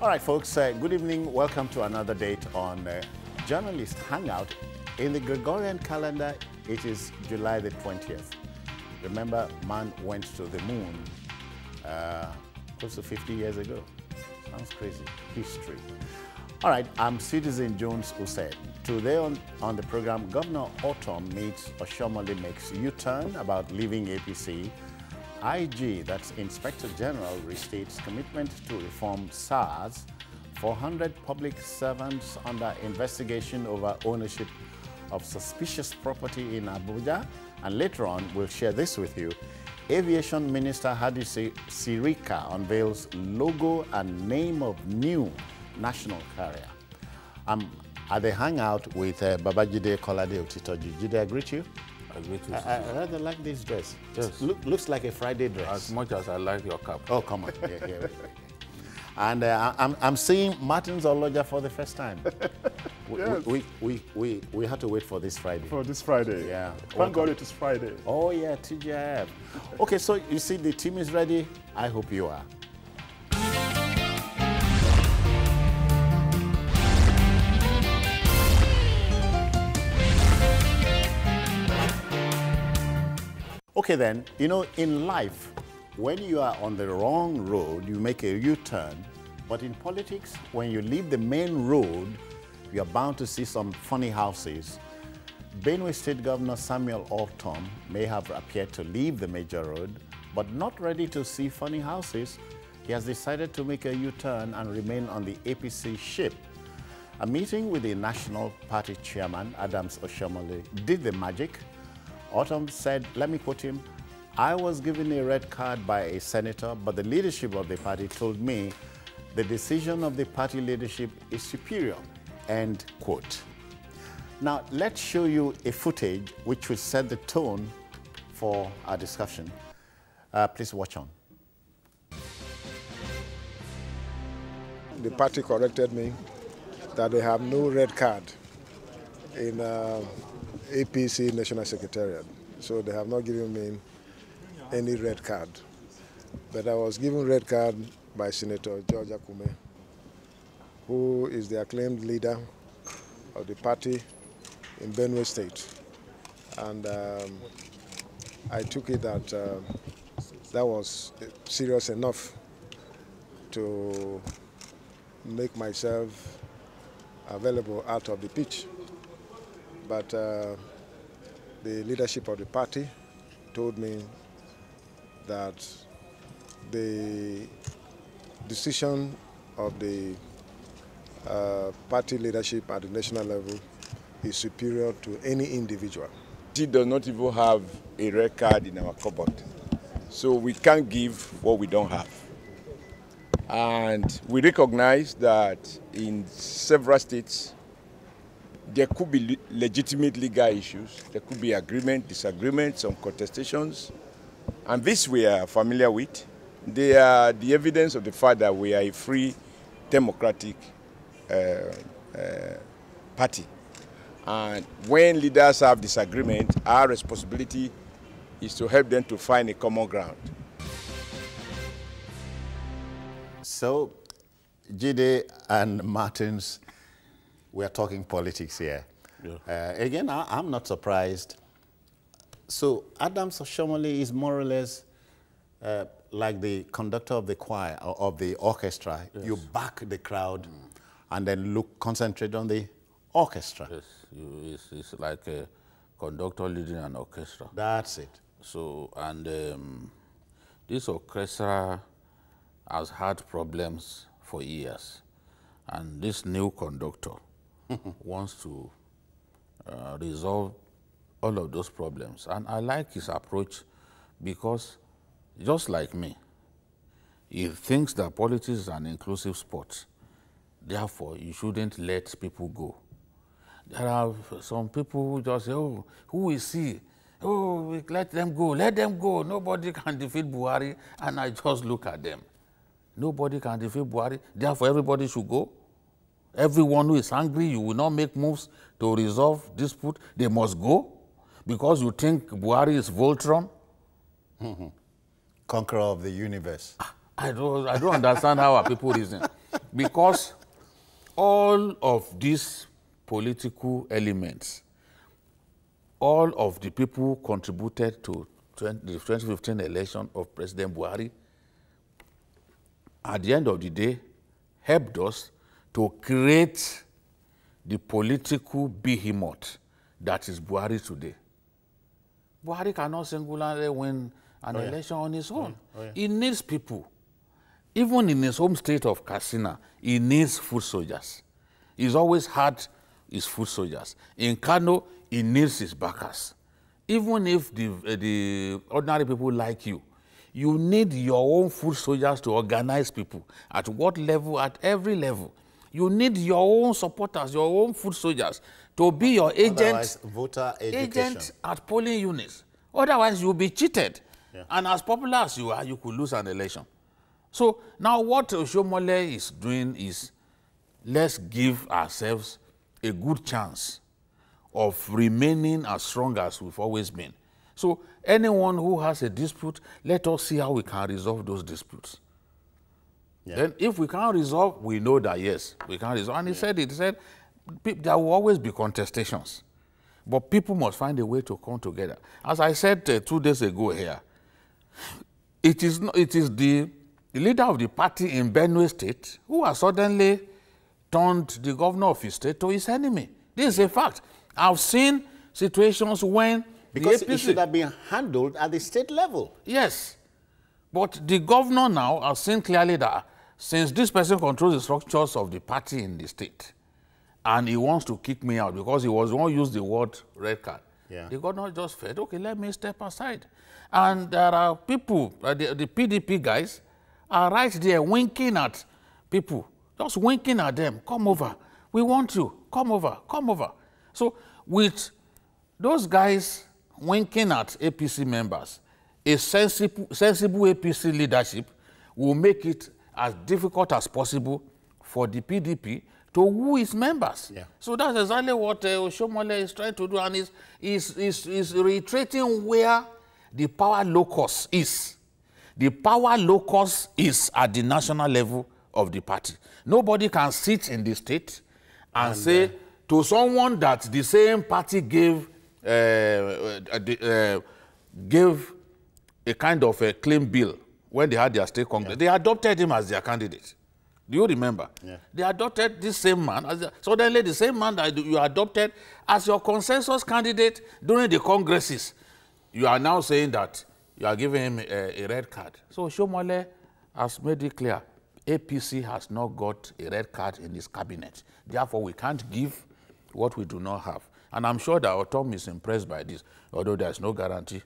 All right, folks, good evening. Welcome to another date on Journalist Hangout. In the Gregorian calendar, it is July the 20th. Remember, man went to the moon close to 50 years ago. Sounds crazy. History. All right, I'm Citizen Jones who said, today on the program, Governor Autumn meets Oshomole makes U-turn about leaving APC. IG, that's Inspector General, restates commitment to reform SARS. 400 public servants under investigation over ownership of suspicious property in Abuja. And later on, we'll share this with you. Aviation Minister Hadi Sirika unveils logo and name of new national carrier. I'm at the Hangout with Babajide Kolade Otitoji. Jide, I greet you. I greet you. I rather like this dress. Yes. Looks like a Friday dress. As much as I like your cap. Oh, come on. Yeah. And I'm seeing Martins Oloja for the first time. Yes. We had to wait for this Friday. For this Friday. Yeah. Thank God it is Friday. Oh, yeah, TGIF. Okay, so you see the team is ready. I hope you are. Okay then, you know, in life, when you are on the wrong road, you make a U-turn. But in politics, when you leave the main road, you are bound to see some funny houses. Benue State Governor Samuel Autumn may have appeared to leave the major road, but not ready to see funny houses. He has decided to make a U-turn and remain on the APC ship. A meeting with the National Party chairman, Adams Oshomole, did the magic. Autumn said, let me quote him, "I was given a red card by a senator, but the leadership of the party told me the decision of the party leadership is superior," end quote. Now, let's show you a footage which will set the tone for our discussion. Please watch on. The party corrected me that they have no red card in APC National Secretariat. So they have not given me any red card. But I was given red card by Senator George Akume, who is the acclaimed leader of the party in Benue State. And I took it that that was serious enough to make myself available out of the pitch. But the leadership of the party told me that the decision of the party leadership at the national level is superior to any individual. She does not even have a red card in our cupboard. So we can't give what we don't have. And we recognize that in several states, there could be legitimate legal issues. There could be agreement, disagreement, some contestations. And this we are familiar with. They are the evidence of the fact that we are a free, democratic party. And when leaders have disagreement, our responsibility is to help them to find a common ground. So, Jide and Martins, we are talking politics here. Yeah. Again, I'm not surprised. So Adams Oshomole is more or less like the conductor of the choir, or of the orchestra. Yes. You back the crowd and then concentrate on the orchestra. Yes, it's like a conductor leading an orchestra. That's it. So, and this orchestra has had problems for years. And this new conductor wants to resolve all of those problems. And I like his approach because, just like me, he thinks that politics is an inclusive sport. Therefore, you shouldn't let people go. There are some people who just say, oh, who is he? Oh, let them go, let them go. Nobody can defeat Buhari. And I just look at them. Nobody can defeat Buhari. Therefore, everybody should go. Everyone who is angry, you will not make moves to resolve dispute. They must go because you think Buhari is Voltron. Conqueror of the universe. I don't understand how our people reason. Because all of these political elements, all of the people contributed to the 2015 election of President Buhari, at the end of the day, helped us to create the political behemoth that is Buhari today. Buhari cannot singularly win an election on his own. He needs people. Even in his home state of Katsina, he needs foot soldiers. He's always had his foot soldiers. In Kano, he needs his backers. Even if the ordinary people like you, you need your own foot soldiers to organize people. At what level? At every level. You need your own supporters, your own foot soldiers to be your agent, voter agent at polling units. Otherwise, you'll be cheated. And as popular as you are, you could lose an election. So now what Oshomole is doing is, let's give ourselves a good chance of remaining as strong as we've always been. So anyone who has a dispute, let us see how we can resolve those disputes. Then if we can't resolve, we know that yes, we can resolve. And he said there will always be contestations. But people must find a way to come together. As I said 2 days ago here, it is the leader of the party in Benue State who has suddenly turned the governor of his state to his enemy. This is a fact. I've seen situations when because the APC, it should have been handled at the state level. Yes. But the governor now has seen clearly that since this person controls the structures of the party in the state, and he wants to kick me out because he was the one who used the word red card, the governor just said, okay, let me step aside. And there are people, the PDP guys, are right there winking at people, just winking at them. Come over. We want you. Come over. Come over. So with those guys winking at APC members, a sensible APC leadership will make it as difficult as possible for the PDP to woo its members. So that's exactly what Oshomole is trying to do, and is reiterating where the power locus is. The power locus is at the national level of the party. Nobody can sit in the state and say to someone that the same party gave a kind of a claim bill when they had their state congress. They adopted him as their candidate. Do you remember? They adopted this same man. Suddenly, the same man that you adopted as your consensus candidate during the congresses, you are now saying that you are giving him a red card. So Oshomole has made it clear, APC has not got a red card in his cabinet. Therefore, we can't give what we do not have. And I'm sure that Otom is impressed by this, although there's no guarantee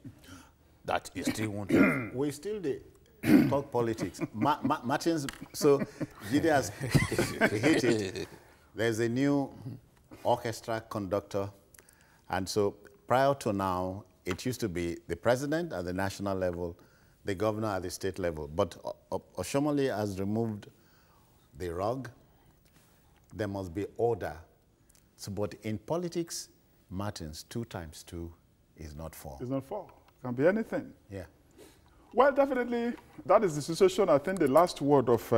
that he still won't. We still talk politics. Martins, so Jide has hit it. There's a new orchestra conductor. And so prior to now, it used to be the president at the national level, the governor at the state level. But Oshomole has removed the rug. There must be order. So, but in politics, Martins, 2 times 2 is not 4. It's not 4. It can be anything. Yeah. Well, definitely, that is the situation. I think the last word of,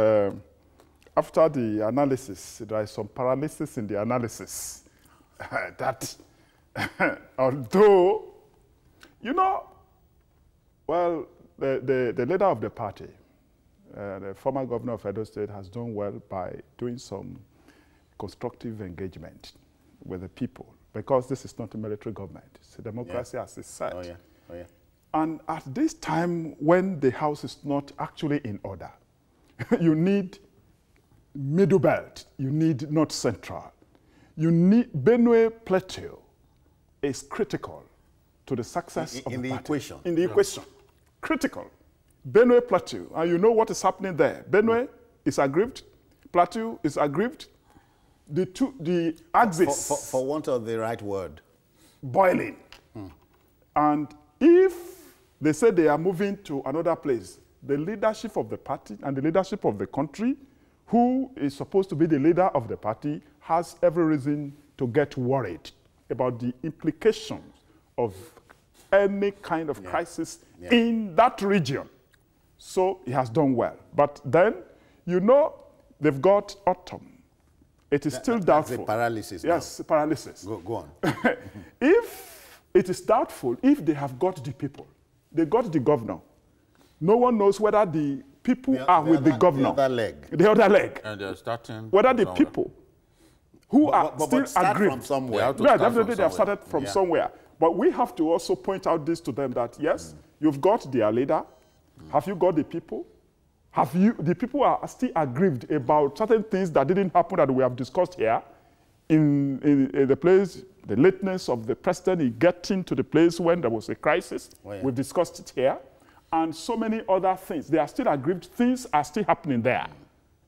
after the analysis, there is some paralysis in the analysis. That, although, you know, well, the leader of the party, the former governor of Edo State, has done well by doing some constructive engagement with the people, because this is not a military government. It's a democracy, as it's said. Oh, yeah. Oh, yeah. And at this time, when the house is not actually in order, you need middle belt. You need not central. You need Benue Plateau is critical to the success of the party. Equation. In the equation. Critical. Benue Plateau. And you know what is happening there. Benue is aggrieved. Plateau is aggrieved. The axis. For want of the right word. Boiling. And if they say they are moving to another place, the leadership of the party and the leadership of the country, who is supposed to be the leader of the party, has every reason to get worried about the implications of any kind of crisis in that region. So he has done well. But then, you know, they've got autumn. It is still doubtful. That's a paralysis. Yes, now. paralysis. Go on. If it is doubtful, if they have got the people, they got the governor, no one knows whether the people are with the governor. The other leg. The other leg. And they're starting Whether the somewhere. people who are but still start aggrieved. from somewhere. Yeah, definitely they have started from somewhere. But we have to also point out this to them that, yes, you've got their leader. Have you got the people? The people are still aggrieved about certain things that didn't happen that we have discussed here in the place, the lateness of the president in getting to the place when there was a crisis. Oh, yeah. We've discussed it here. And so many other things. They are still aggrieved. Things are still happening there.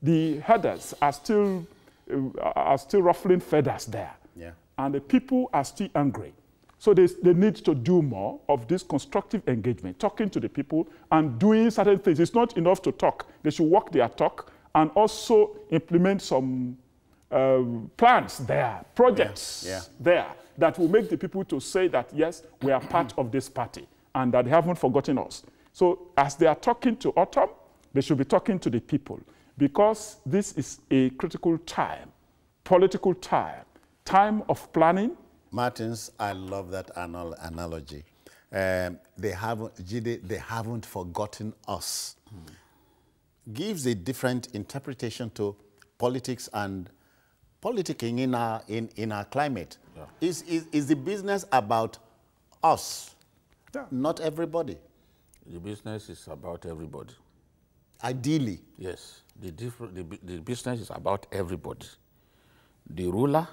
The headers are still ruffling feathers there. Yeah. And the people are still angry. So they need to do more of this constructive engagement, talking to the people and doing certain things. It's not enough to talk. They should walk their talk and also implement some plans there, projects there that will make the people to say that, yes, we are part of this party and that they haven't forgotten us. So as they are talking to Autumn, they should be talking to the people because this is a critical time, political time of planning. Martins, I love that analogy. They haven't forgotten us. Gives a different interpretation to politics and politicking in our climate. Yeah. Is the business about us, Yeah. not everybody? The business is about everybody. Ideally. Yes, the business is about everybody. The ruler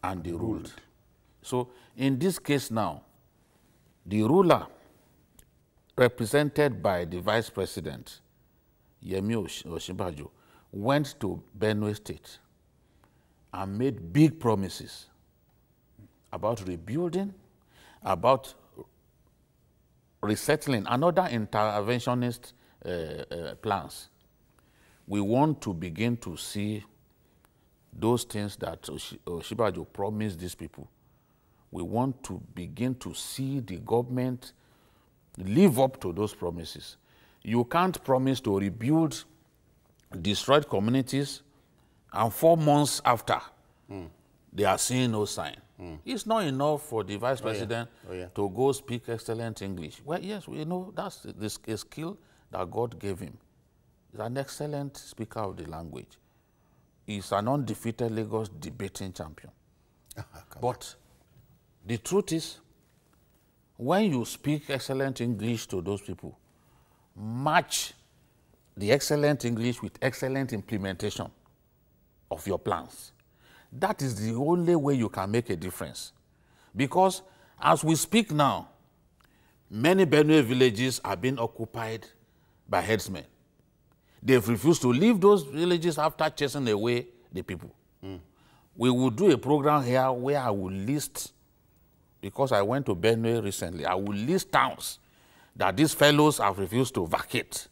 and the ruled. So in this case now, the ruler, represented by the vice president, Yemi Osinbajo, went to Benue State and made big promises about rebuilding, about resettling, and other interventionist plans. We want to begin to see those things that Osinbajo promised these people. We want to begin to see the government live up to those promises. You can't promise to rebuild destroyed communities and 4 months after, they are seeing no sign. It's not enough for the vice president to go speak excellent English. Well, yes, we know that's a skill that God gave him. He's an excellent speaker of the language. He's an undefeated Lagos debating champion. But the truth is, when you speak excellent English to those people, match the excellent English with excellent implementation of your plans. That is the only way you can make a difference. Because as we speak now, many Benue villages are being occupied by herdsmen. They've refused to leave those villages after chasing away the people. We will do a program here where I will list, because I went to Benue recently, I will list towns that these fellows have refused to vacate.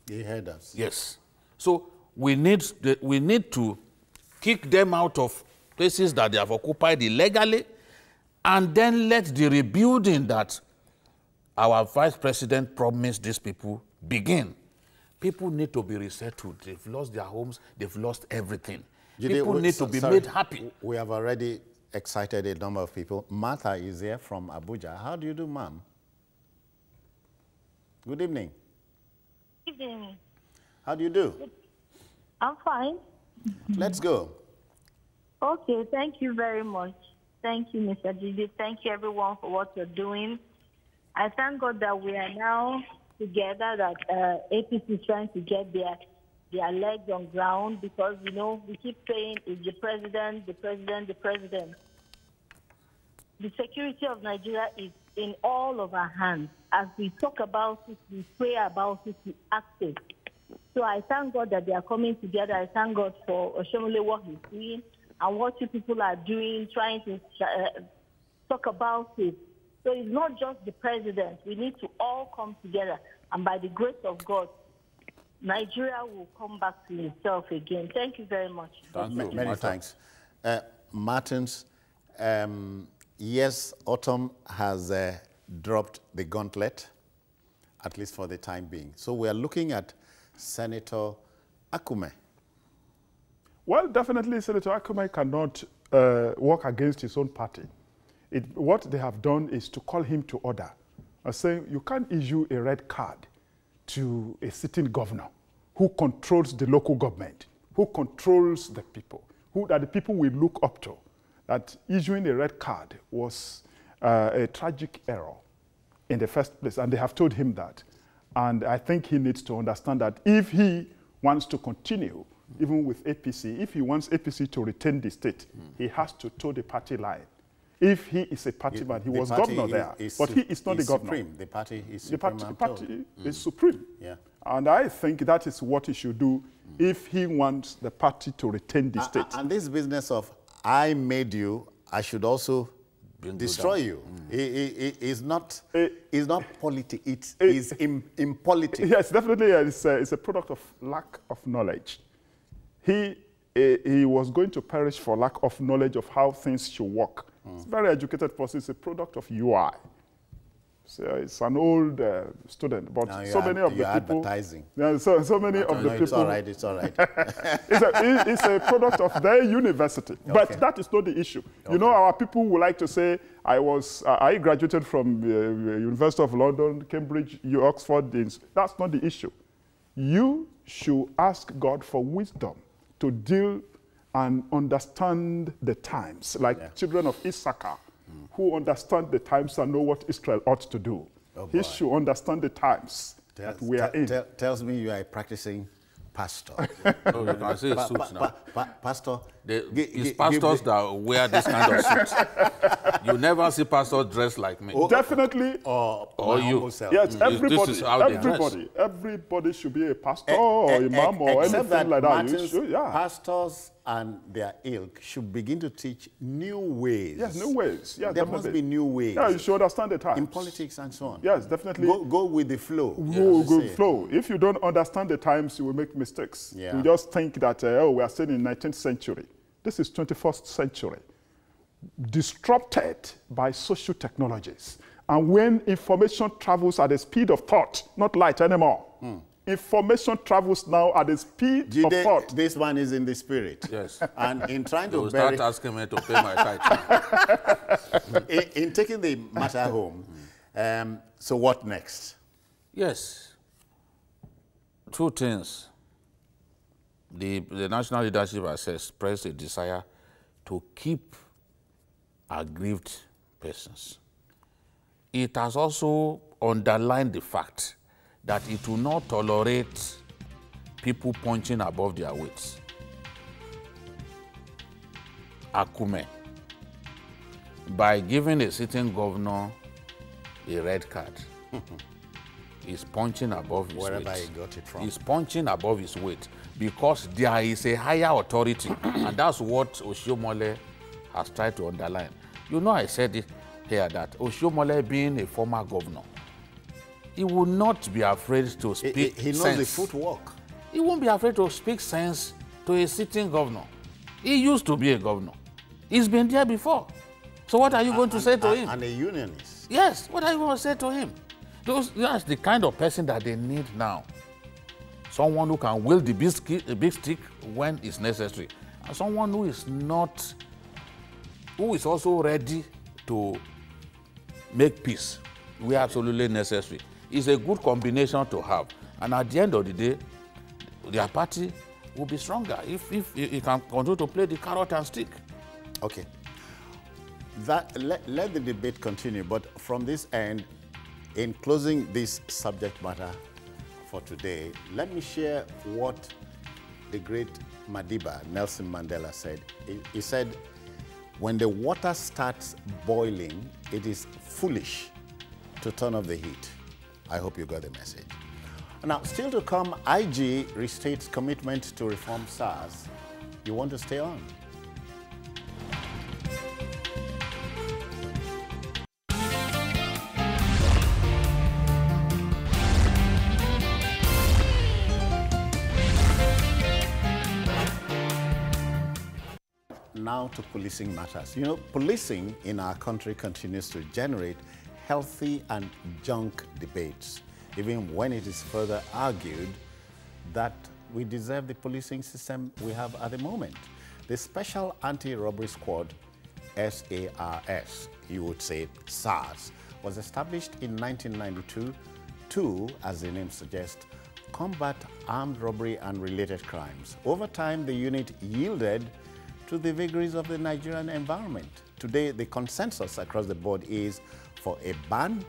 The herders. Yes. So we need to kick them out of places that they have occupied illegally, and then let the rebuilding that our vice president promised these people begin. People need to be resettled. They've lost their homes. They've lost everything. People need to be made happy. We have already excited a number of people. Martha is here from Abuja. How do you do, ma'am? Good evening. Good evening. How do you do? I'm fine. Let's go. Okay, thank you very much. Thank you, Mr. Gigi. Thank you, everyone, for what you're doing. I thank God that we are now together, that APC is trying to get their legs on ground, because, you know, we keep saying it's the president, the president, the president. The security of Nigeria is in all of our hands. As we talk about it, we pray about it, we act it. So I thank God that they are coming together. I thank God for Oshomole, what he's doing, and what you people are doing, trying to talk about it. So it's not just the president. We need to all come together. And by the grace of God, Nigeria will come back to itself again. Thank you very much. Many thanks. Martins, yes, Autumn has dropped the gauntlet, at least for the time being. So we are looking at Senator Akume Well, definitely Senator Akume cannot work against his own party. What they have done is to call him to order, saying you can't issue a red card to a sitting governor who controls the local government, who controls the people, who that the people will look up to. That issuing a red card was a tragic error in the first place, and they have told him that. And I think he needs to understand that if he wants to continue, even with APC, if he wants APC to retain the state, he has to toe the party line. If he is a party man, he was governor there, but he is not the governor. Supreme. The party is supreme. The party is supreme. Yeah. And I think that is what he should do if he wants the party to retain the state. And this business of I made you, I should also destroy you. It's not politics. It is impolitic. Yes, definitely. It's a product of lack of knowledge. He was going to perish for lack of knowledge of how things should work. It's a very educated person. It's a product of UI. So it's an old student, but now so many of the people. Advertising. Yeah, so many of the people. It's all right. It's all right. It's a product of their university, but that is not the issue. You know, our people would like to say, I graduated from University of London, Cambridge, Oxford. That's not the issue. You should ask God for wisdom to deal and understand the times, like children of Issachar, who understand the times and know what Israel ought to do. He should understand the times that we are in. Tells me you are a practicing pastor. Oh, you can say suits now. Pastor. It's pastors that wear this kind of suits. You never see pastors dressed like me. Definitely. Or you. Yes, everybody. This is how they dress. Everybody should be a pastor or imam or anything like that. Pastors and their ilk should begin to teach new ways. Yes, new ways. Yes, there must be new ways. Yeah, you should understand the times. In politics and so on. Yes, definitely. Go with the flow. Go with the flow. If you don't understand the times, you will make mistakes. Yeah. You just think that, we are still in the 19th century. This is 21st century. Disrupted by social technologies. And when information travels at the speed of thought, not light anymore. Information travels now at the speed of thought. This one is in the spirit. Yes. And in trying to start asking me to pay my tithe. in taking the matter home, so what next? Yes. Two things. The national leadership has expressed a desire to keep aggrieved persons. It has also underlined the fact that it will not tolerate people punching above their weights. Akume, by giving a sitting governor a red card, is punching above his weight. Wherever he got it from. He's punching above his weight because there is a higher authority, and that's what Oshiomhole has tried to underline. You know, I said it here that Oshiomhole, being a former governor, he will not be afraid to speak He knows sense. the footwork. He won't be afraid to speak sense to a sitting governor. He used to be a governor. He's been there before. So what are you going to say to him? And a unionist. Yes, what are you going to say to him? That's the kind of person that they need now. Someone who can wield the big stick when it's necessary. And someone who is also ready to make peace where absolutely necessary. It's a good combination to have. And at the end of the day, their party will be stronger if you can continue to play the carrot and stick. Okay. Let the debate continue, but from this end, in closing this subject matter for today, let me share what the great Madiba, Nelson Mandela, said. He said, when the water starts boiling, it is foolish to turn off the heat. I hope you got the message. Now, still to come, IG restates commitment to reform SARS. You want to stay on? Now to policing matters. You know, policing in our country continues to generate healthy and junk debates, even when it is further argued that we deserve the policing system we have at the moment. The Special Anti-Robbery Squad, SARS, you would say SARS, was established in 1992 to, as the name suggests, combat armed robbery and related crimes. Over time, the unit yielded to the vagaries of the Nigerian environment. Today, the consensus across the board is for a ban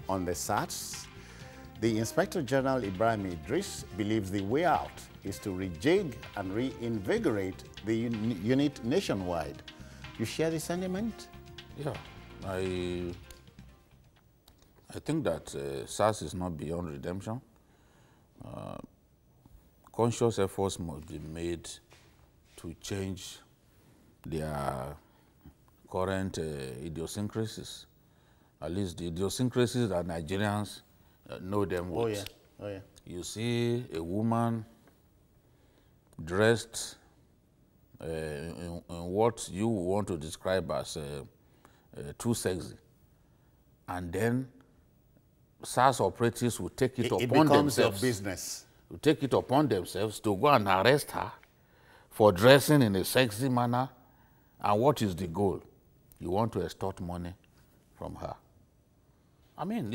on the SARS. The Inspector General Ibrahim Idris believes the way out is to rejig and reinvigorate the unit nationwide. You share the sentiment? Yeah, I think that SARS is not beyond redemption. Conscious efforts must be made to change their current idiosyncrasies, at least the idiosyncrasies that Nigerians know them with. Oh yeah, oh yeah. You see a woman dressed in what you want to describe as too sexy, and then SARS operatives will take it upon themselves. Your business. Will take it upon themselves to go and arrest her for dressing in a sexy manner. And what is the goal? You want to extort money from her. I mean,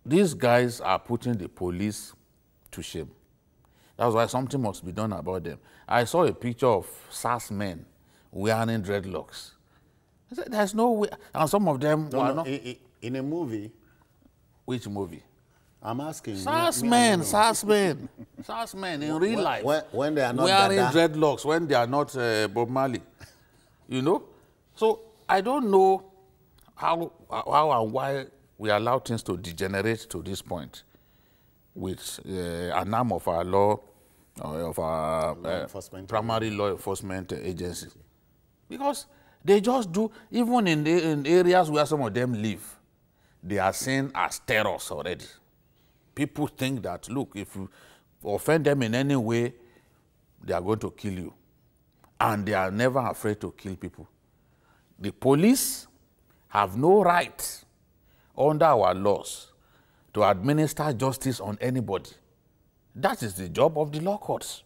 these guys are putting the police to shame. That's why something must be done about them. I saw a picture of SARS men wearing dreadlocks. I said, there's no way. And some of them were not. In a movie. Which movie? I'm asking. SARS men in real life. When they are not wearing dreadlocks, when they are not Bob Marley. You know? So I don't know how and why we allow things to degenerate to this point with an arm of our law, of our primary law enforcement agencies. Because they just do, even in areas where some of them live, they are seen as terrorists already. People think that, look, if you offend them in any way, they are going to kill you. And they are never afraid to kill people. The police have no right under our laws to administer justice on anybody. That is the job of the law courts.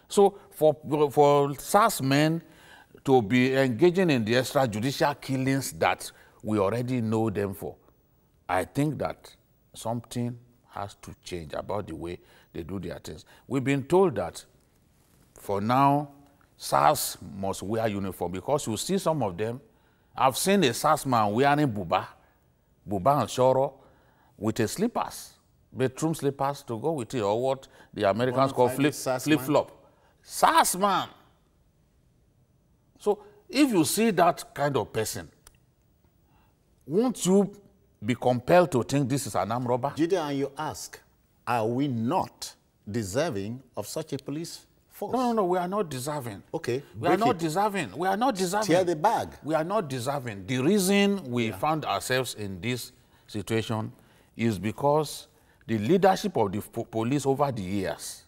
So for SARS men to be engaging in the extrajudicial killings that we already know them for, I think that something has to change about the way they do their things. We've been told that for now, SARS must wear uniform because you see some of them. I've seen a SARS man wearing buba and shoro with a slippers, bedroom slippers to go with it, or what the Americans call flip-flop. SARS man. So if you see that kind of person, won't you be compelled to think this is an armed robber? Jide, and you ask, are we not deserving of such a police force? No, we are not deserving. Okay, we are not deserving. We are not deserving. Tear the bag. We are not deserving. The reason we found ourselves in this situation is because the leadership of the police over the years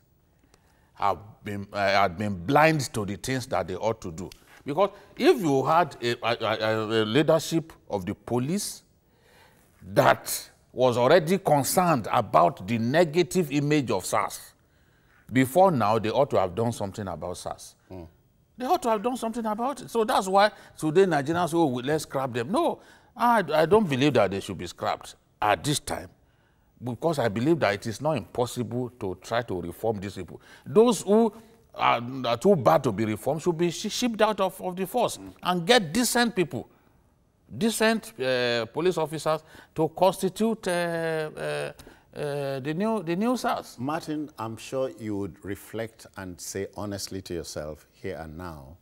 had been blind to the things that they ought to do. Because if you had a leadership of the police that was already concerned about the negative image of SARS, before now, they ought to have done something about SARS. They ought to have done something about it. So that's why today Nigerians say, oh, let's scrap them. No, I don't believe that they should be scrapped at this time, because I believe that it is not impossible to try to reform these people. Those who are too bad to be reformed should be shipped out of the force and get decent people, decent police officers to constitute the new SARS. Martin, I'm sure you would reflect and say honestly to yourself here and now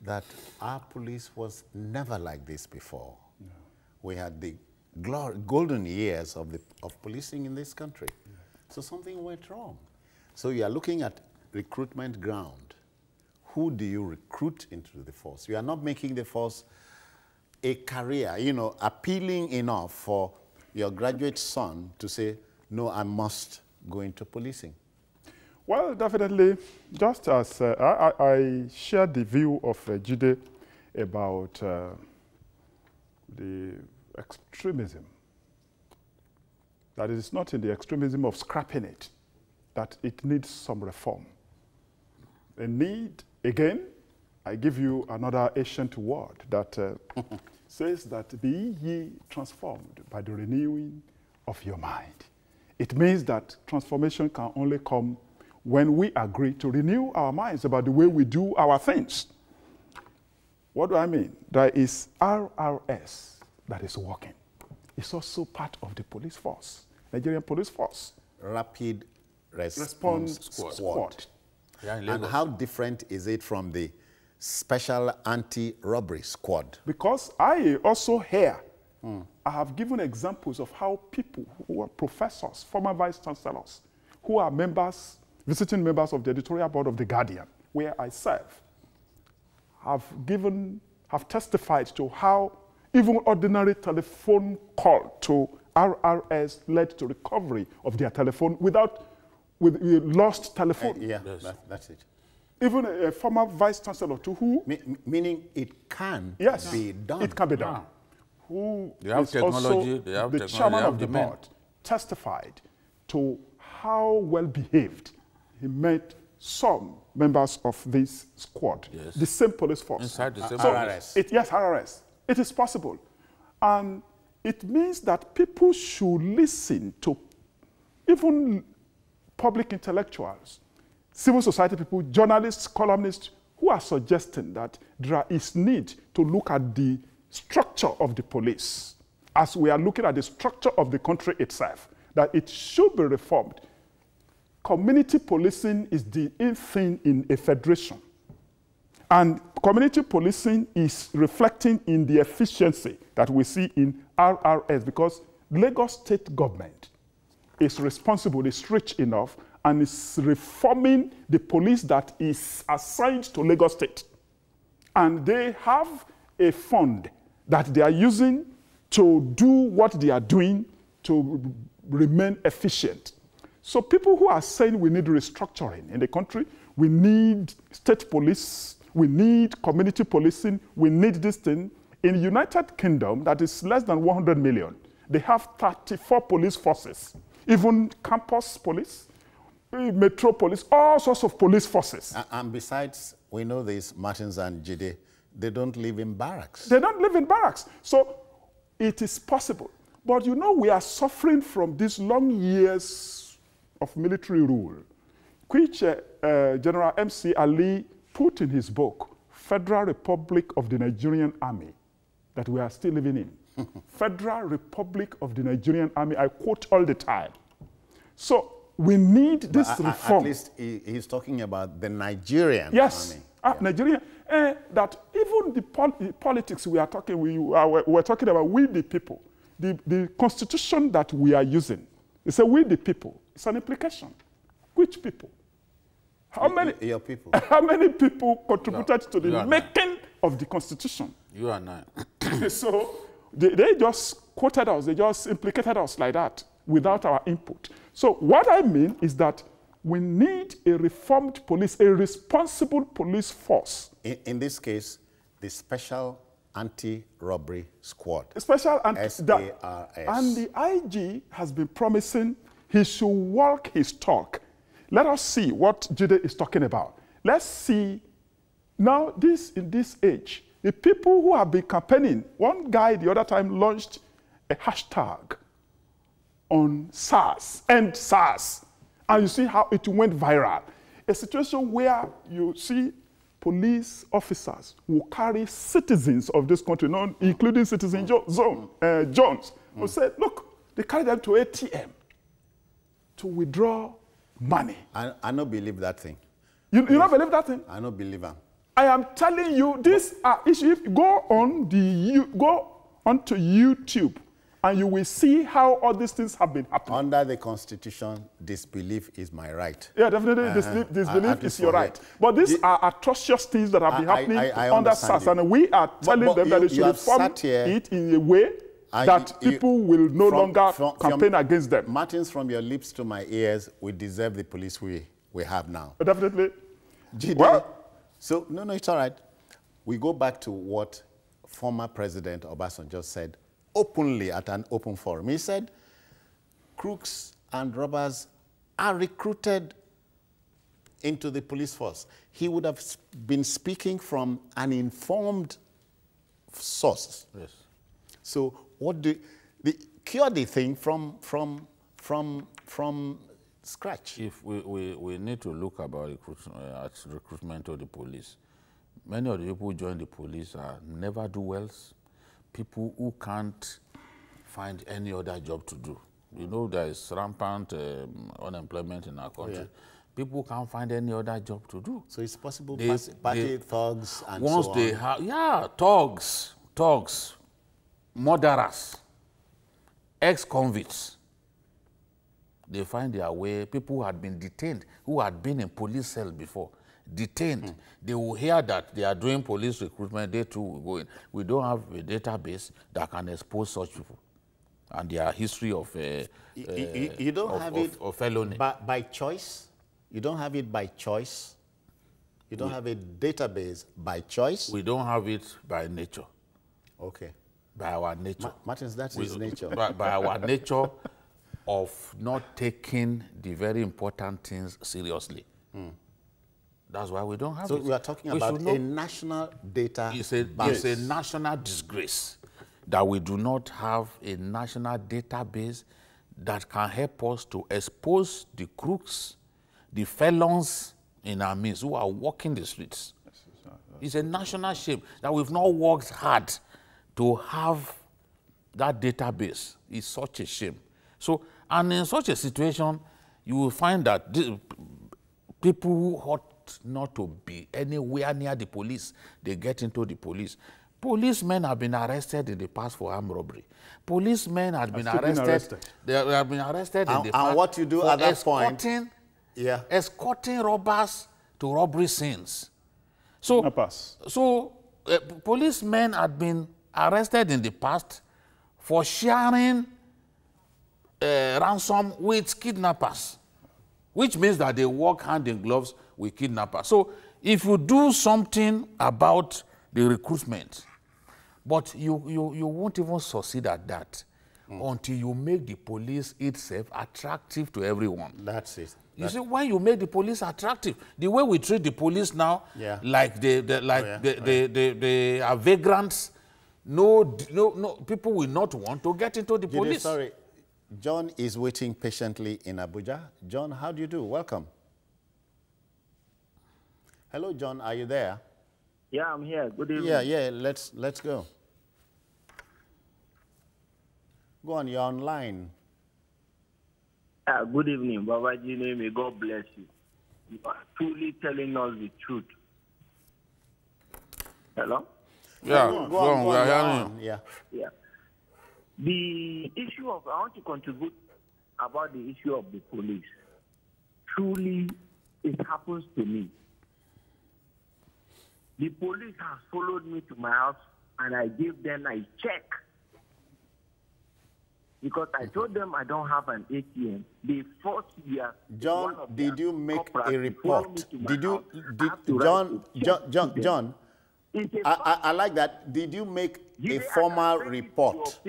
that our police was never like this before. No. We had the golden years of policing in this country. Yeah. So something went wrong. So you are looking at recruitment ground. Who do you recruit into the force? You are not making the force a career, you know, appealing enough for your graduate son to say, no, I must go into policing. Well, definitely, just as I share the view of Jide about the extremism, that it is not in the extremism of scrapping it that it needs some reform. The need, again, I give you another ancient word that says that be ye transformed by the renewing of your mind. It means that transformation can only come when we agree to renew our minds about the way we do our things. What do I mean? There is RRS that is working. It's also part of the police force, Nigerian police force. Rapid Response Squad. Yeah, in And Lagos. how different is it from the Special Anti-Robbery Squad? Because I also hear, I have given examples of how people who are professors, former vice chancellors, who are members, visiting members of the editorial board of The Guardian, where I serve, have testified to how even ordinary telephone call to RRS led to recovery of their telephone with lost telephone. Yeah, Yes. that's it. Even a former vice chancellor to who, Meaning it can yes, be done. it can be done. Who They have is technology, also they have the technology, chairman they have of the the men. board, testified to how well behaved he met some members of this squad, Yes. the same police force. Inside the same RRS. police. Yes, RRS. It is possible. And it means that people should listen to even public intellectuals, civil society people, journalists, columnists, who are suggesting that there is need to look at the structure of the police as we are looking at the structure of the country itself, that it should be reformed. Community policing is the in thing in a federation. And community policing is reflecting in the efficiency that we see in RRS, because Lagos state government is responsible, is rich enough, and is reforming the police that is assigned to Lagos state. And they have a fund that they are using to do what they are doing to remain efficient. So people who are saying we need restructuring in the country, we need state police, we need community policing, we need this thing. In the United Kingdom, that is less than 100 million, they have 34 police forces, even campus police, metro police, all sorts of police forces. And besides, we know this, Martins and Jide, they don't live in barracks. They don't live in barracks. So it is possible. But you know, we are suffering from these long years of military rule, which General M.C. Ali put in his book, Federal Republic of the Nigerian Army, that we are still living in. Federal Republic of the Nigerian Army, I quote all the time. So we need this reform. At least he's talking about the Nigerian Yes, army. Nigeria. That even the politics we are talking, we're talking about we the people. The constitution that we are using, it's a we the people. It's an implication. Which people? How many? Your people. How many people contributed to the making of the constitution? You and I. So they just quoted us. They just implicated us like that without our input. So what I mean is that we need a reformed police, a responsible police force. In this case, the Special Anti-Robbery Squad. Special SARS. And the IG has been promising he should walk his talk. Let us see what Jide is talking about. Let's see now in this age, the people who have been campaigning, one guy the other time launched a hashtag on SARS, end SARS. And you see how it went viral. A situation where you see police officers will carry citizens of this country, including citizen Jones, who said, look, they carry them to ATM to withdraw money. I don't believe that thing. You don't believe that thing? I don't believe him. I am telling you, these are issues. Go onto YouTube, and you will see how all these things have been happening. Under the Constitution, disbelief is my right. Yeah, definitely, disbelief is your right. But these are atrocious things that have been happening under SARS, and we are telling them that they should reform it in a way that people will no longer campaign against them. Martins, from your lips to my ears, we deserve the police we have now. Definitely. Well, so, no, it's all right. We go back to what former President Obasanjo said openly at an open forum. He said, crooks and robbers are recruited into the police force. He would have been speaking from an informed source. Yes. So what do the cure the thing from scratch? If we need to look about at recruitment of the police. Many of the people who join the police are never-do-wells, people who can't find any other job to do. You know, there is rampant unemployment in our country. Yeah. People can't find any other job to do. So it's possible They- thugs and Once so they on. have, yeah, thugs, murderers, ex-convicts, they find their way. People who had been detained, who had been in police cell before, detained. They will hear that they are doing police recruitment, they too will go in. We don't have a database that can expose such people and their history of You don't have it of felony. by choice. You don't have it by choice. You don't have a database by choice. We don't have it by nature, Okay. by our nature. Martins, that's his nature. By our nature of not taking the very important things seriously. That's why we don't have So it. we are talking We about should know- a national data It's a base. national disgrace that we do not have a national database that can help us to expose the crooks, the felons in our midst who are walking the streets. It's a national shame that we've not worked hard to have that database. It's such a shame. So, and in such a situation, you will find that people who ought not to be anywhere near the police, they get into the police. Policemen have been arrested in the past for armed robbery. Policemen have been still been arrested. arrested. They have been arrested in And- the and past what you do for at that point- escorting- Yeah. escorting robbers to robbery scenes. So, Kidnappers. policemen had been arrested in the past for sharing ransom with kidnappers, which means that they work hand in gloves with kidnappers. So if you do something about the recruitment, but you won't even succeed at that until you make the police itself attractive to everyone. That's it. You see, when you make the police attractive, the way we treat the police now, Yeah. like they are vagrants, no, people will not want to get into the Jude, police. sorry. John is waiting patiently in Abuja. John, how do you do? Welcome. Hello, John. Are you there? Yeah, I'm here. Good evening. Yeah. Let's go. Go on. You're online. Good evening, Babaji. May God bless you. You are truly telling us the truth. Hello? Yeah, Go on. we are go hearing on. you. Yeah. Yeah. The issue of, I want to contribute about the issue of the police. Truly, it happens to me. The police have followed me to my house and I gave them a check. Because I told them I don't have an ATM. They forced me. John, did you make a report? Did you, John, I like that. Did you make a formal report?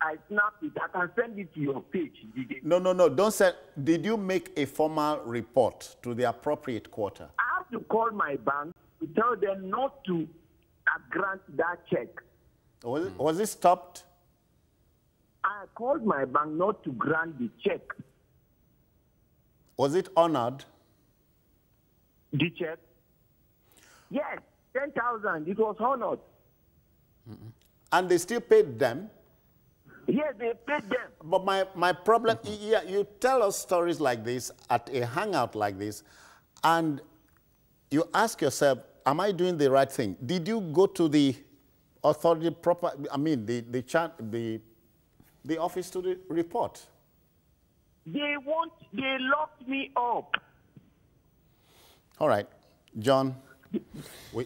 I snapped it. I can send it to your page. No. Don't say. Did you make a formal report to the appropriate quarter? I have to call my bank to tell them not to grant that check. Was it stopped? I called my bank not to grant the check. Was it honored? The check? Yes, 10,000. It was honored. And they still paid them? Yes, they paid them. But my problem, yeah, you tell us stories like this at a hangout like this, and you ask yourself, am I doing the right thing? Did you go to the authority proper, I mean, the office to report? They locked me up. All right, John,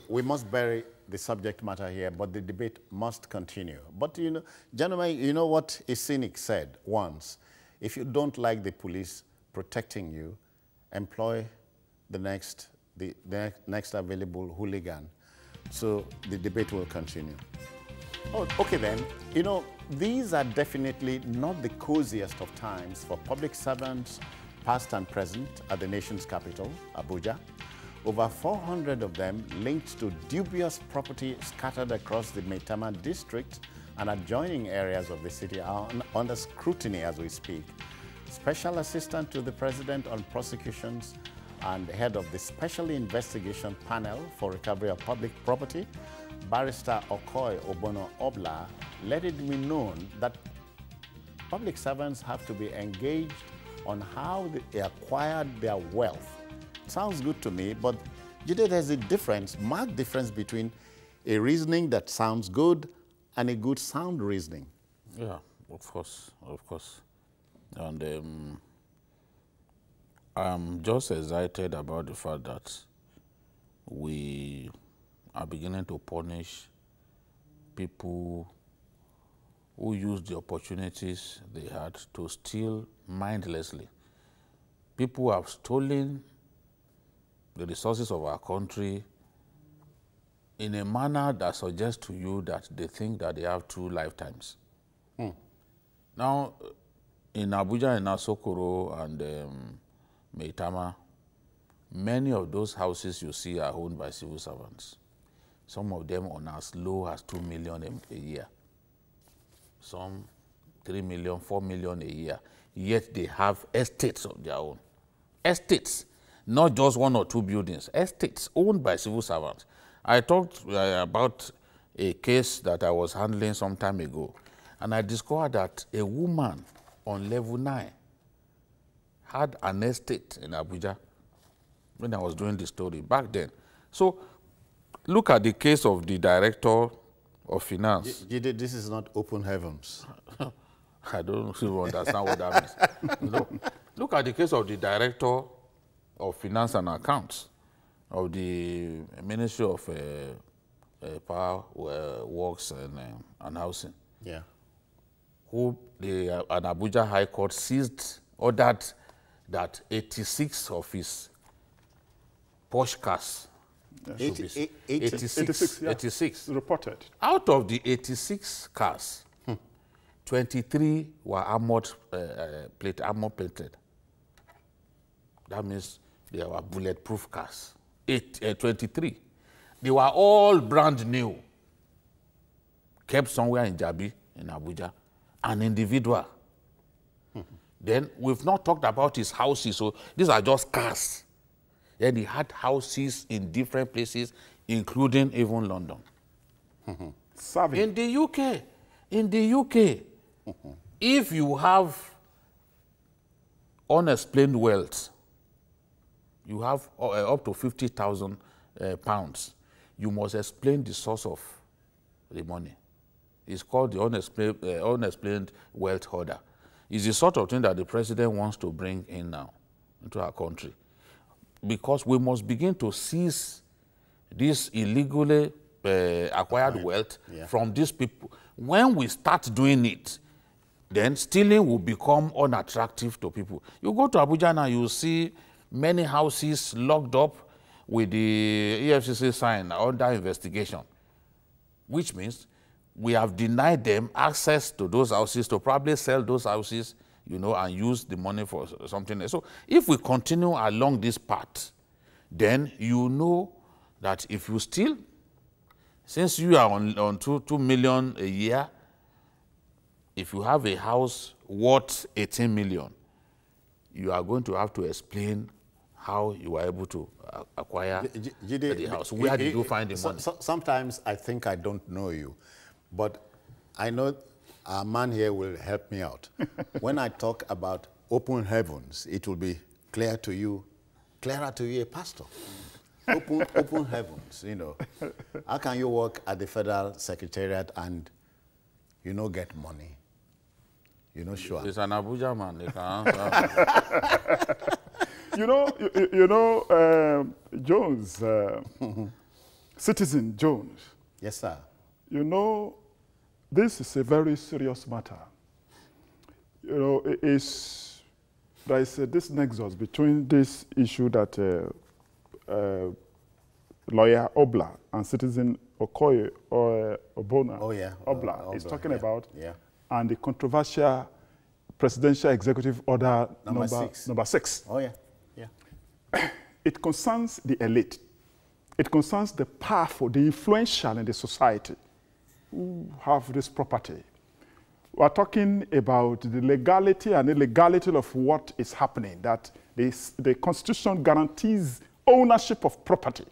we must bury the subject matter here, but the debate must continue. But, you know, gentlemen, you know what a cynic said once? If you don't like the police protecting you, employ the next available hooligan. So the debate will continue. Oh, okay then. You know, these are definitely not the coziest of times for public servants past and present, at the nation's capital, Abuja. Over 400 of them linked to dubious property scattered across the Maitama district and adjoining areas of the city are under scrutiny as we speak. Special Assistant to the President on Prosecutions and head of the Special Investigation Panel for Recovery of Public Property, Barrister Okoye Obono Obla, let it be known that public servants have to be engaged on how they acquired their wealth. Sounds good to me, but Jide, there's a difference, marked difference between a reasoning that sounds good and a good sound reasoning. Yeah, of course, of course. And I'm just excited about the fact that we are beginning to punish people who used the opportunities they had to steal mindlessly. People have stolen the resources of our country in a manner that suggests to you that they think that they have 2 lifetimes. Now, in Abuja, in Asokoro and Maitama, many of those houses you see are owned by civil servants. Some of them on as low as 2 million a year. Some 3 million, 4 million a year. Yet they have estates of their own. Estates, not just 1 or 2 buildings. Estates owned by civil servants. I talked about a case that I was handling some time ago, and I discovered that a woman on level 9 had an estate in Abuja when I was doing the story back then. So look at the case of the director of finance. Jide, this is not open heavens. I don't really understand what that means. You know, look at the case of the director of finance and accounts of the Ministry of Power, Works and Housing. Yeah. Who an Abuja High Court ordered that 86 of his Porsche cars should be 86. Yeah. 86. Reported. Out of the 86 cars, 23 were armored plated. That means they were bulletproof cars. 23. They were all brand new, kept somewhere in Jabi, in Abuja, an individual. Then we've not talked about his houses, so these are just cars. Then he had houses in different places, including even London. Savvy. In the UK, if you have unexplained wealth, you have up to 50,000 pounds, you must explain the source of the money. It's called the unexplained wealth order. It's the sort of thing that the president wants to bring in now into our country. Because we must begin to seize this illegally acquired wealth from these people. When we start doing it, then stealing will become unattractive to people. You go to Abuja now, you see many houses locked up with the EFCC sign under investigation, which means we have denied them access to those houses to probably sell those houses, you know, and use the money for something else. So if we continue along this path, then you know that if you steal, since you are on 2 million a year, if you have a house worth 18 million, you are going to have to explain how you were able to acquire the house. Where did you find the money? Sometimes I think I don't know you, but I know our man here will help me out. When I talk about open heavens, it will be clear to you, clearer to you, a pastor. Open heavens, you know. How can you work at the Federal Secretariat and, you know, get money? You know, sure. It's an Abuja man. They can answer. Jones, Citizen Jones. Yes, sir. You know, this is a very serious matter. You know, there is this nexus between this issue that lawyer Obla and Citizen Okoye Obona Obla is talking about, and the controversial Presidential Executive Order Number 6. Number 6. Oh, yeah. Yeah. It concerns the elite. It concerns the powerful, the influential in the society who have this property. We are talking about the legality and illegality of what is happening, that the Constitution guarantees ownership of property.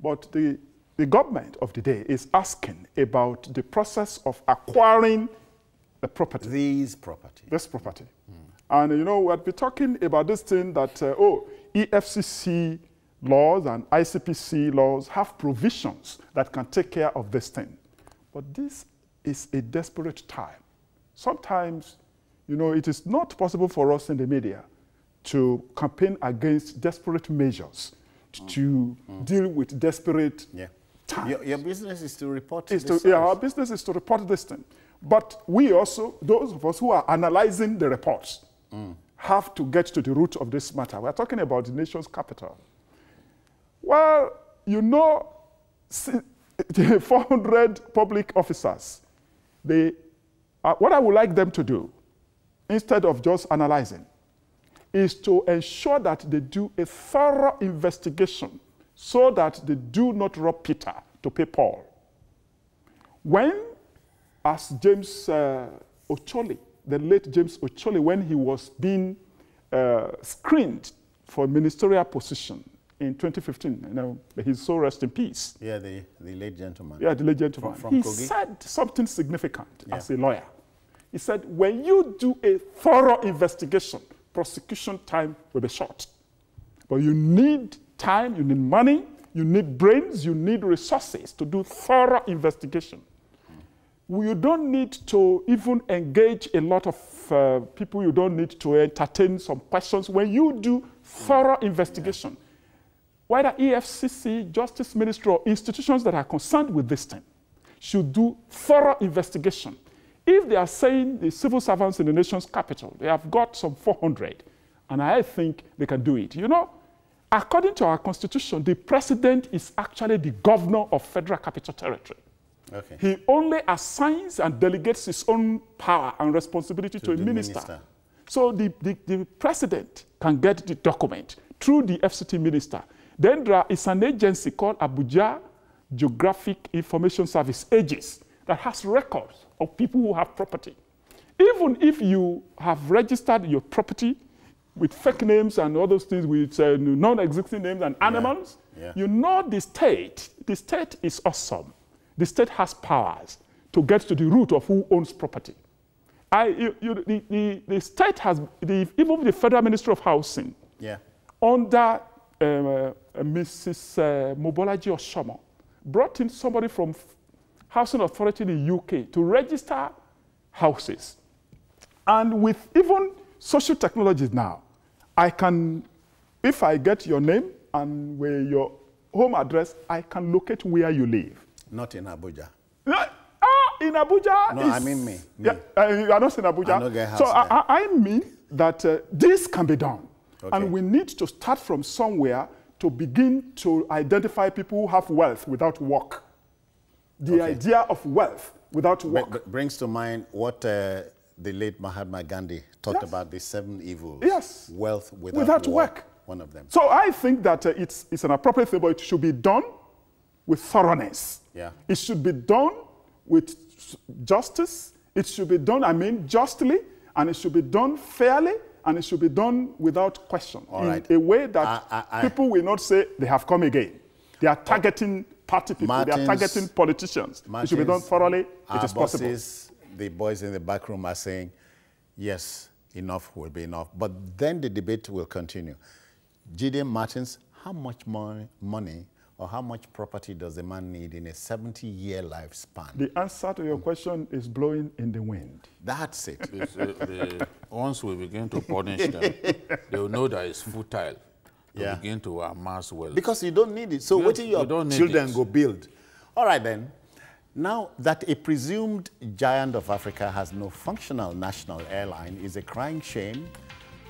But the government of the day is asking about the process of acquiring the property. These property. This property. And you know, we'll be talking about this thing that, EFCC laws and ICPC laws have provisions that can take care of this thing. But this is a desperate time. Sometimes, you know, it is not possible for us in the media to campaign against desperate measures, to deal with desperate times. Your business is to report our business is to report this thing. But we also, those of us who are analyzing the reports, have to get to the root of this matter. We're talking about the nation's capital. Well, you know, 400 public officers, what I would like them to do, instead of just analyzing, is to ensure that they do a thorough investigation so that they do not rob Peter to pay Paul. When, as James Ocholi, the late James Ocholi, when he was being screened for a ministerial position in 2015, you know, his soul rest in peace. Yeah, the late gentleman. Yeah, the late gentleman. From he Kogi? said something significant as a lawyer. He said, when you do a thorough investigation, prosecution time will be short. But you need time, you need money, you need brains, you need resources to do thorough investigation. You don't need to even engage a lot of people. You don't need to entertain some questions. When you do thorough investigation, whether EFCC, Justice Ministry, or institutions that are concerned with this thing should do thorough investigation. If they are saying the civil servants in the nation's capital, they have got some 400, and I think they can do it. You know, according to our constitution, the president is actually the governor of Federal Capital Territory. Okay. He only assigns and delegates his own power and responsibility to a minister. So the president can get the document through the FCT minister. Then there is an agency called Abuja Geographic Information Service, AGIS, that has records of people who have property. Even if you have registered your property with fake names and all those things, with non-existing names and animals, you know the state is awesome. The state has powers to get to the root of who owns property. The state has, even the Federal Ministry of Housing, under Mrs. Mobolaji Oshomo, brought in somebody from Housing Authority in the UK to register houses. And with even social technologies now, I can, if I get your name and where your home address, I can locate where you live. Not in Abuja. In Abuja? No, I mean me. Yeah, you are not in Abuja. So I mean that this can be done. Okay. And we need to start from somewhere to begin to identify people who have wealth without work. The idea of wealth without work. Brings to mind what the late Mahatma Gandhi talked about, the 7 evils. Yes. Wealth without work. One of them. So I think that it's an appropriate thing, but it should be done with thoroughness. Yeah. It should be done with justice. It should be done, justly, and it should be done fairly, and it should be done without question. In a way that people will not say they have come again. They are targeting party people. They are targeting politicians. It should be done thoroughly. It is possible. The boys in the back room are saying, yes, enough will be enough. But then the debate will continue. Jide Martins, how much money or how much property does a man need in a 70-year lifespan? The answer to your question is blowing in the wind. That's it. Once we begin to punish them, they will know that it's futile to begin to amass wealth. Because you don't need it. So what do your children go build? All right, then. Now that a presumed giant of Africa has no functional national airline is a crying shame.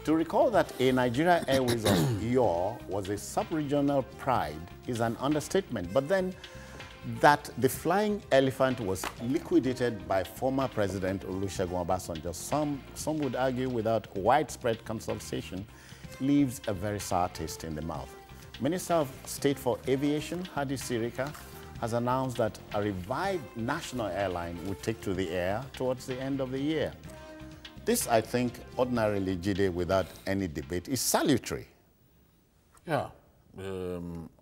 To recall that a Nigeria Airways of yore was a sub-regional pride is an understatement. But then that the flying elephant was liquidated by former President Olusegun Obasanjo, some would argue without widespread consultation, leaves a very sour taste in the mouth. Minister of State for Aviation, Hadi Sirika, has announced that a revived national airline would take to the air towards the end of the year. This, I think, ordinarily, Jide, without any debate, is salutary. Yeah,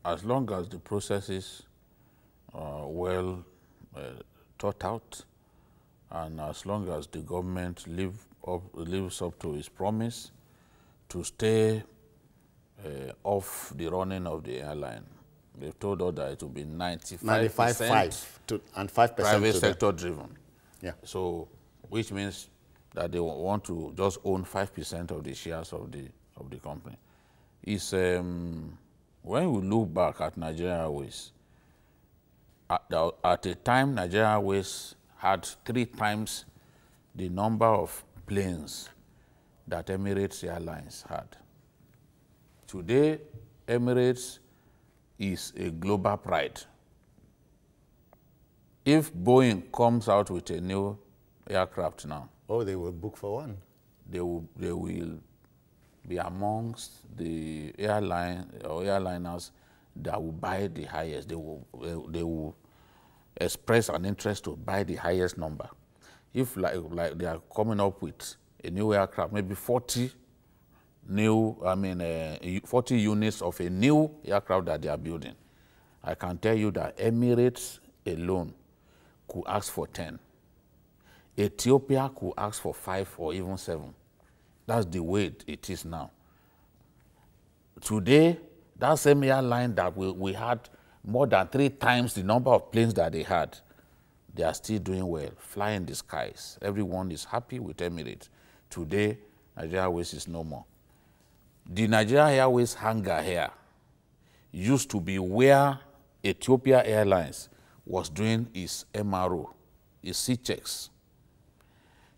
as long as the processes are well thought out, and as long as the government lives up to its promise to stay off the running of the airline. They've told us that it will be 95% and 5% private sector driven. Yeah. So, which means that they want to just own 5% of the shares of the company. It's when we look back at Nigerian Airways, at a time Nigerian Airways had 3 times the number of planes that Emirates Airlines had. Today, Emirates is a global pride. If Boeing comes out with a new aircraft now, oh, they will book for one. They will be amongst the airliners that will buy the highest. They will express an interest to buy the highest number. If like they are coming up with a new aircraft, maybe 40 units of a new aircraft that they are building, I can tell you that Emirates alone could ask for 10. Ethiopia could ask for 5 or even 7. That's the way it is now. Today, that same airline that we had more than 3 times the number of planes that they had, they are still doing well, flying the skies. Everyone is happy with Emirates. Today, Nigeria Airways is no more. The Nigeria Airways hangar here used to be where Ethiopia Airlines was doing its MRO, its C-checks.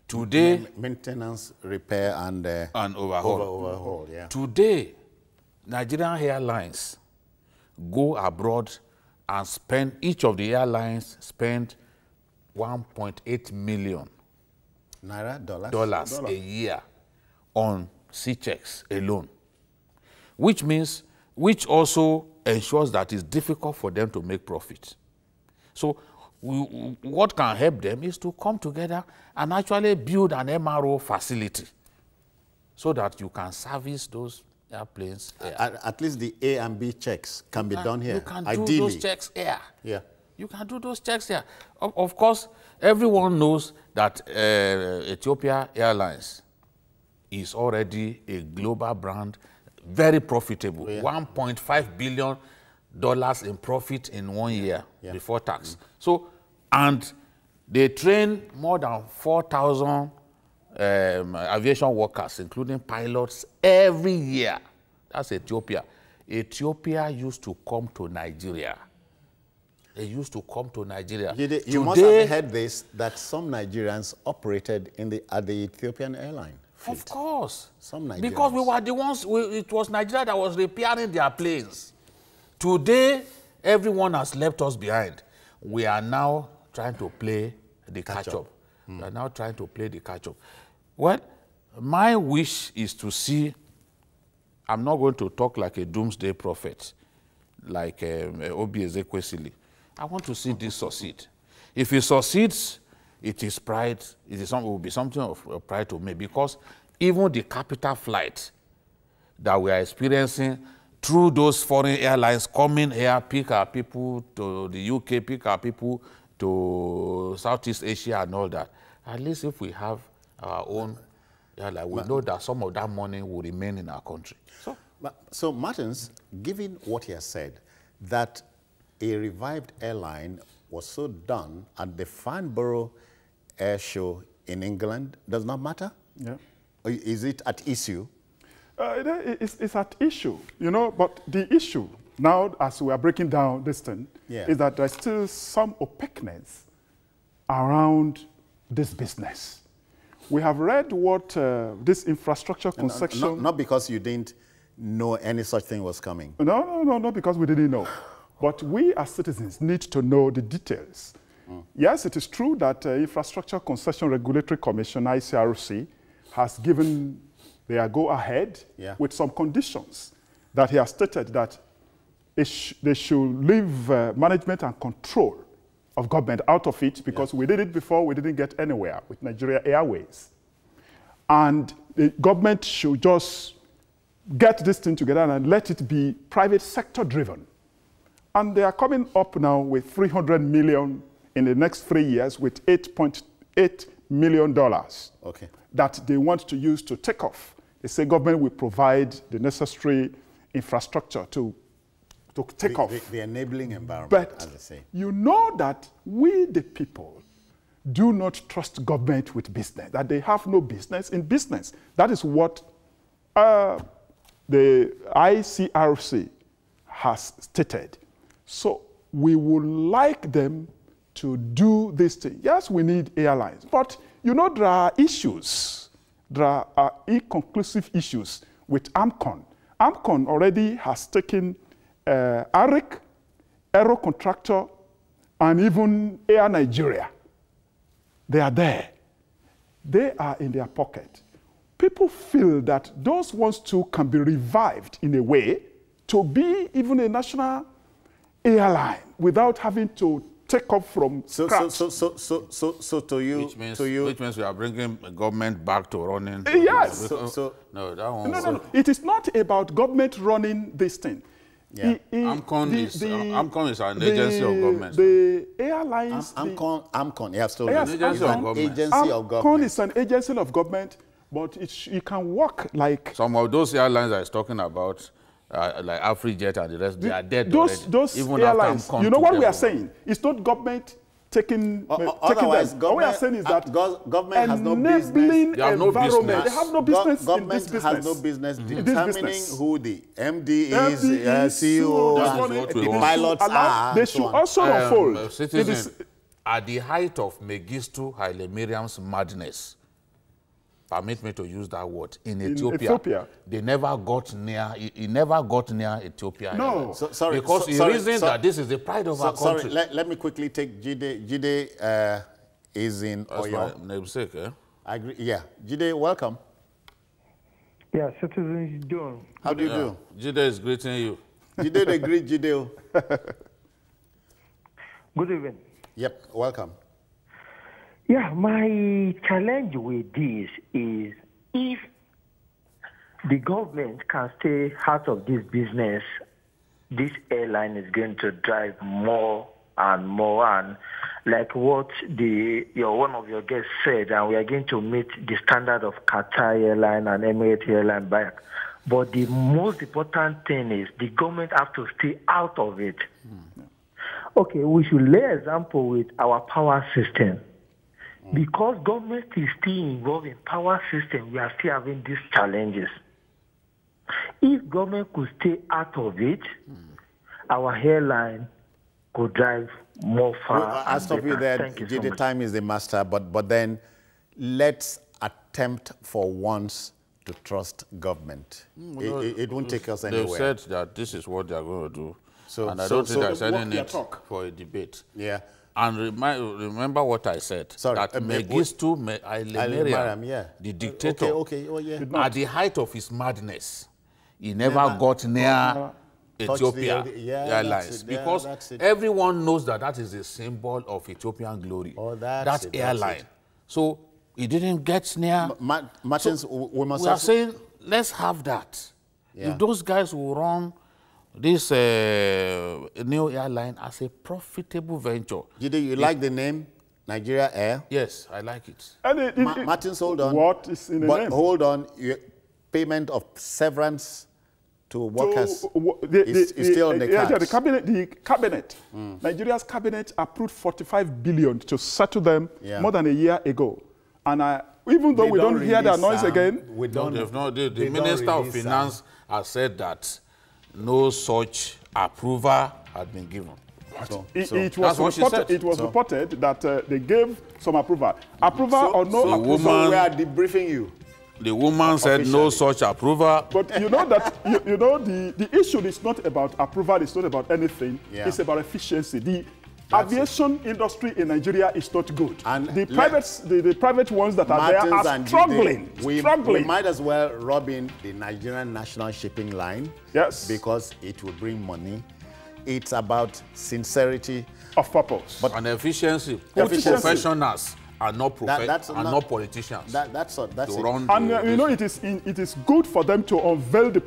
Today, maintenance, repair, and overhaul. Yeah. Today, Nigerian Airlines go abroad and spend, each of the airlines spend 1.8 million dollars a year on C-checks alone, which also ensures that it's difficult for them to make profit. So what can help them is to come together and actually build an MRO facility so that you can service those airplanes here. At least the A and B checks can be done here. You can ideally. do those checks here. Yeah. You can do those checks here. Of course, everyone knows that Ethiopia Airlines is already a global brand, very profitable. Yeah. $1.5 billion in profit in 1 year before tax. So, and they train more than 4,000 aviation workers, including pilots, every year. That's Ethiopia. Ethiopia used to come to Nigeria. They used to come to Nigeria. You must have heard this, that some Nigerians operated at the Ethiopian airline field. Of course. Some Nigerians. Because we were the ones, it was Nigeria that was repairing their planes. Today, everyone has left us behind. We are now trying to play the catch-up. We are now trying to play the catch-up. Well, my wish is to see, I'm not going to talk like a doomsday prophet, like Obi Ezekwesili. I want to see this succeed. If it succeeds, it is pride. It will be something of pride to me, because even the capital flight that we are experiencing through those foreign airlines coming here, pick our people to the UK, pick our people to Southeast Asia and all that. At least if we have our own airline, we know that some of that money will remain in our country. So Martins, given what he has said, that a revived airline was so done at the Farnborough Air Show in England, does not matter? Yeah. Or is it at issue? It's at issue, you know, but the issue now, as we are breaking down this thing, is that there's still some opaqueness around this business. We have read what this infrastructure concession... Not because you didn't know any such thing was coming. No, because we didn't know. But we as citizens need to know the details. Yes, it is true that Infrastructure Concession Regulatory Commission, ICRC, has given their go-ahead with some conditions that he has stated that they should leave management and control of government out of it, because we did it before, we didn't get anywhere with Nigeria Airways. And the government should just get this thing together and let it be private sector driven. And they are coming up now with 300 million in the next 3 years with $8.8 million that they want to use to take off. They say government will provide the necessary infrastructure to take off. The enabling environment, but as I say. You know that we, the people, do not trust government with business, that they have no business in business. That is what the ICRC has stated. So we would like them to do this thing. Yes, we need airlines, but you know there are issues. There are inconclusive issues with AMCON. AMCON already has taken ARIC, Aero Contractor, and even Air Nigeria. They are there. They are in their pocket. People feel that those ones too can be revived in a way to be even a national airline without having to take off from scratch. So to you, which means we are bringing government back to running. Yes. No, that one. No. It is not about government running this thing. Yeah. AMCON is an agency of government. The airlines... AMCON, yes, so yes, an agency of government. AMCON is an agency of government, but it can work like... Some of those airlines I was talking about, like AfriJet and the rest, they are dead already. Those even airlines, you know what we are saying? It's not government taking otherwise, them. What we are saying is that government has no business. They have no business. They have no business government in this business. has no business determining who the MD is, CEO, the pilots are. They should also unfold. Citizens, at the height of Mengistu Haile Mariam's madness, permit me to use that word, in Ethiopia, they never got near, he never got near Ethiopia. No. Because he reasoned that this is the pride of our country. Let me quickly take Jide. Jide is in That's Oyo. my namesake, eh? I agree. Yeah. Jide, welcome. Yeah, citizens doing. How do you do? Jide is greeting you. Jide, they greet Jide. Good evening. Yep, welcome. Yeah, my challenge with this is if the government can stay out of this business, this airline is going to drive more and more. And like what one of your guests said, and we are going to meet the standard of Qatar Airline and Emirates Airline back. But the most important thing is the government have to stay out of it. Okay, we should lay example with our power system. Because government is still involved in power system, we are still having these challenges. If government could stay out of it, our airline could drive more far. Well, I'll stop you there. The time is the master, but then let's attempt for once to trust government. It won't take us anywhere. They've said that this is what they are going to do. And I don't think there's any need for a debate. Yeah. And remember what I said. Sorry, that Mengistu Haile Mariam, the dictator, at the height of his madness, he never got near Ethiopia Airlines. Because everyone knows that that is a symbol of Ethiopian glory. That airline. So he didn't get near. Martins, we are saying, let's have that. If those guys will run this new airline as a profitable venture. Jide, you like the name Nigeria Air? Yes, I like it. Martins, hold on. What is in the name? Hold on. Payment of severance to workers is still on the cards. Yeah, the cabinet, Nigeria's cabinet approved 45 billion to settle them more than a year ago. And even though we don't hear their noise again, the Minister of Finance has said that no such approval had been given. It was reported that they gave some approval. Approval or no approval. So we are debriefing you. The woman said no such approval. But you know that the issue is not about approval, it's not about anything. Yeah. It's about efficiency. The aviation industry in Nigeria is not good. And the private ones that are there are struggling. We might as well rub in the Nigerian National Shipping Line. Yes. Because it will bring money. It's about sincerity of purpose. But an efficiency. Professionals are not not politicians. That's it. And it is good for them to unveil the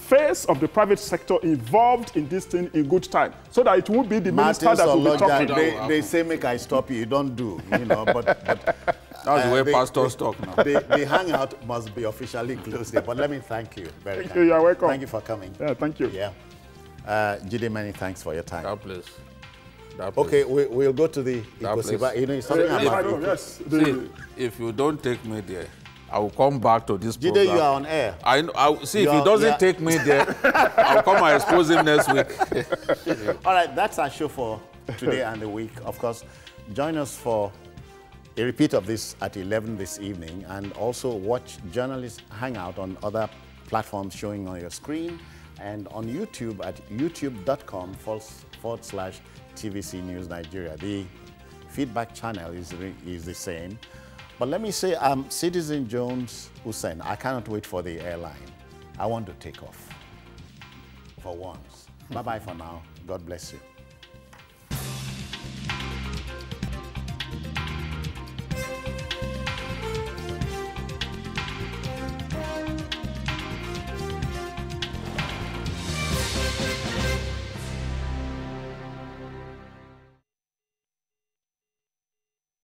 face of the private sector involved in this thing in good time, so that it won't be the minister that will be talking. They say make I stop you don't do, but that's the way pastors talk now. The hangout must be officially closed here. But let me thank you very much. You're welcome. Thank you for coming. Yeah, thank you. Yeah. Jide, many thanks for your time. God bless. Okay, we'll go to the Ikosiba. It's something about see, if you don't take me there, I will come back to this program. Jide, you are on air. See, if he doesn't take me there, I'll come and expose him next week. All right, that's our show for today and the week. Of course, join us for a repeat of this at 11 this evening, and also watch Journalist Hangout on other platforms showing on your screen, and on YouTube at youtube.com/TVC News Nigeria. The feedback channel is the same. But let me say, Citizen Jones Hussein, I cannot wait for the airline. I want to take off for once. Bye-bye for now. God bless you.